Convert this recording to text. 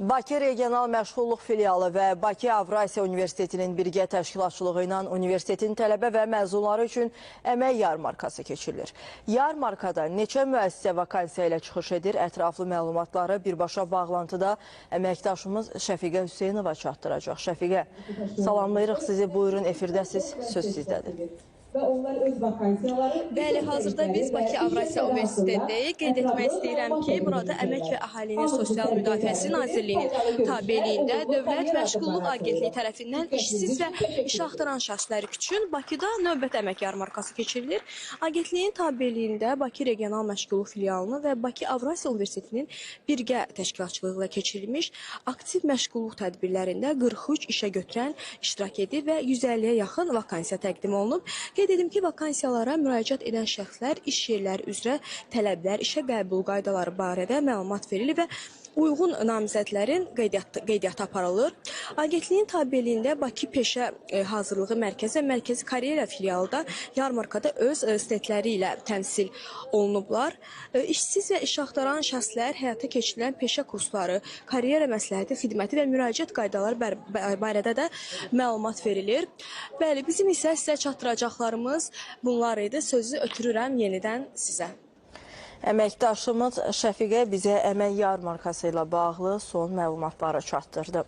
Bakı Regional Məşğulluq Filialı və Bakı Avrasiya Universitetinin birgə təşkilatçılığı ilə universitetin tələbə və məzunları üçün əmək yarmarkası keçirilir. Yarmarkada neçə müəssisə vakansiya ilə çıxış edir? Ətraflı məlumatları birbaşa bağlantıda əməkdaşımız Şəfiqə Hüseynova çatdıracaq. Şəfiqə, salamlayırıq sizi. Buyurun, efirdəsiz, söz sizdədir. Və onlar öz vakansiyaları... Bəli, hazırda biz Bakı Avrasiya Universitetindəyik. Qeyd etmək istəyirəm ki, burada Əmək və Əhalinin Sosial Müdafiəsi Nazirliyinin tabeliyində Dövlət Məşğulluq Agentliyi tərəfindən işsiz və iş axtaran şəxslər üçün Bakıda növbəti əmək yarmarkası keçirilir. Agentliyin tabeliyində Bakı Regional Məşğulluq Filialını və Bakı Avrasiya Universitetinin birgə təşkilatçılığı ilə keçirilmiş aktiv məşğulluq tədbirlərində 43 işə götürən iştirak edir və 150-yə yaxın vakansiya təqdim olunub. Qeyd edim ki, vakansiyalara müraciət edən şəxslər iş yerləri üzrə tələblər, işə qəbul qaydaları barədə məlumat verilir və uyğun namizədlərin qeydiyyatı aparılır. Agentliyin tabeliyində Bakı Peşə Hazırlığı Mərkəzi və Mərkəzi Karyera filialı da yarmarkada öz stendləri ilə təmsil olunublar. İşsiz və iş axtaran şəxslər həyata keçirilən peşə kursları, karyera məsləhəti xidməti və müraciət qaydaları barədə də məlumat verilir. Bəli, bizim isə sizə çatdıracaqlarımız bunlar idi. Sözü ötürürəm yenidən sizə. Əməkdaşımız Şəfiqə bizə əmək yarmarkası ilə bağlı son məlumatları çatdırdı.